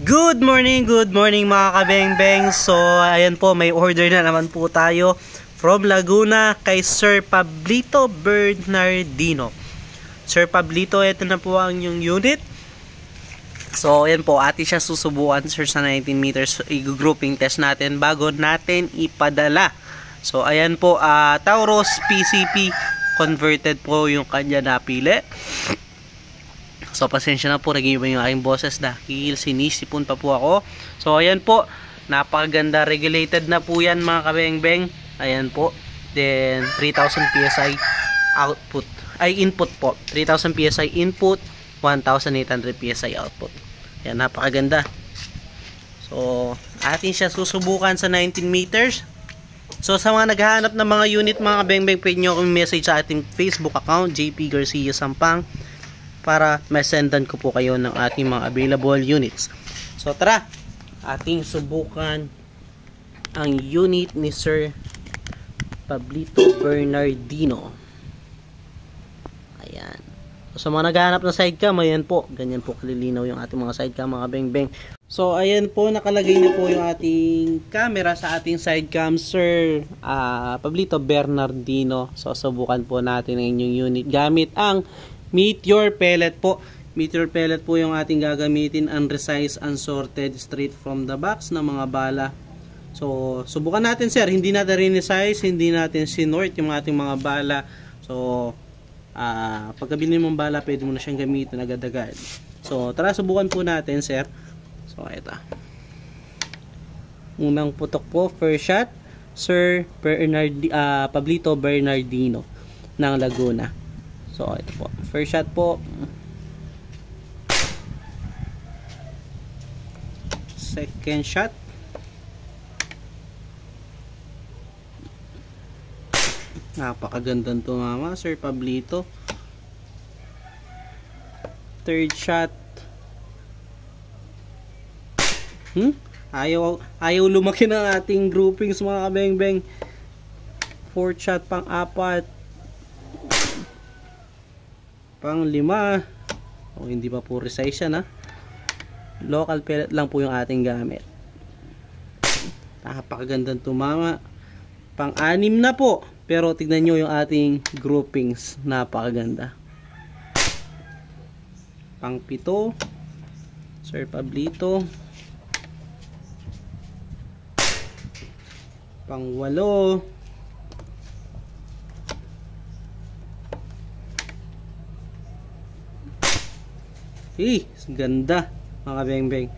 Good morning mga kabengbeng. So ayan po, may order na naman po tayo from Laguna kay Sir Pablito Bernardino. Sir Pablito, ito na po ang yung unit. So ayan po, atin siya susubukan sir sa 19 meters. I-grouping test natin bago natin ipadala. So ayan po, Taurus PCP converted po yung kanya napili. So pasensya na po, nag-iiba yung aking boses dahil sinisipon pa po ako. So ayan po, napakaganda, regulated na po yan mga kabengbeng. Ayan po, then 3000 PSI output, ay input po, 3000 PSI input, 1800 PSI output. Ayan, napakaganda. So atin siya susubukan sa 19 meters. So sa mga naghahanap ng mga unit mga kabengbeng, pwede nyo akong message sa ating Facebook account, JP Garcia Sampang, para masendan ko po kayo ng ating mga available units. So tara, ating subukan ang unit ni Sir Pablito Bernardino. Ayan. So sa mga naghahanap ng sidecam, ayan po, ganyan po kalilinaw yung ating mga sidecam mga beng-beng. So ayan po, nakalagay na po yung ating camera sa ating sidecam Sir Pablito Bernardino. So subukan po natin ang inyong unit gamit ang Meteor pellet po. Meteor pellet po yung ating gagamitin, unresized, unsorted, straight from the box na mga bala. So, subukan natin sir, hindi natin resize, hindi natin sinort yung ating mga bala. So, pagkabili mong bala, pwede mo na siyang gamitin agad-agad. So, tara subukan po natin sir. So, ito. Unang putok po, first shot, Sir Pablito Bernardino ng Laguna. So, ito po. First shot po. Second shot. Napakagandang tumama, Sir Pablito. Third shot. Ayaw lumaki ng ating groupings mga kabeng-beng. Fourth shot, pang-apat. Pang-lima. O, hindi pa po resize yan ha. Local pellet lang po yung ating gamit. Napakagandang tumama. Pang-anim na po. Pero tignan nyo yung ating groupings. Napakaganda. Pang-pito. Sir Pablito. Pang-walo. Ganda mga beng-beng.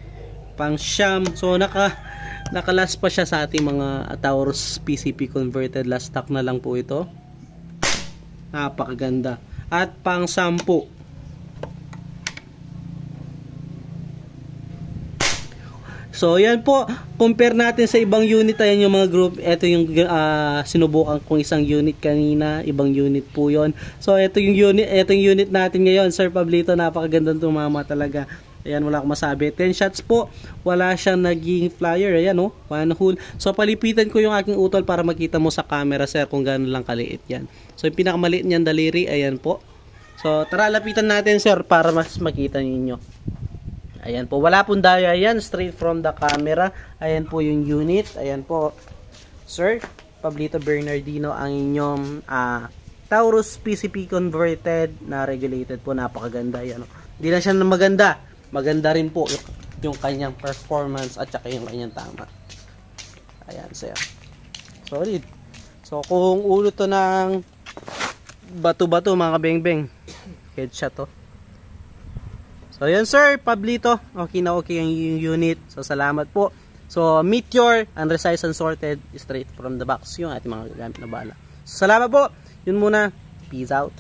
Pang-siyam. So nakalas pa siya sa ating mga Taurus PCP converted, last stock na lang po ito. Napakaganda. At pang-sampu. So yan po, compare natin sa ibang unit. Ayan yung mga group. Ito yung sinubukan kong isang unit kanina, ibang unit po yon. So ito yung unit natin ngayon, Sir Pablito. Napakagandang tumama talaga. Ayan, wala akong masabi. 10 shots po, wala siyang naging flyer. Ayan oh, one hole. So palipitan ko yung aking utol para makita mo sa camera sir kung gaano lang kaliit yan. So yung pinakamaliit niyan daliri, ayan po. So tara, lapitan natin sir para mas makita ninyo. Ayan po, wala pong daya yan, straight from the camera. Ayan po yung unit. Ayan po, Sir Pablito Bernardino, ang inyong Taurus PCP converted na regulated po. Napakaganda yan. Hindi lang siya maganda, maganda rin po yung kanyang performance at saka yung kanyang tama. Ayan sir, solid. So kung ulo to ng bato-bato mga beng-beng, headshot to. So yan sir Pablito, okay na okay ang unit. So salamat po. So Meteor, unresized, unsorted, straight from the box yung ating mga gamit na bala. So salamat po. Yun muna. Peace out.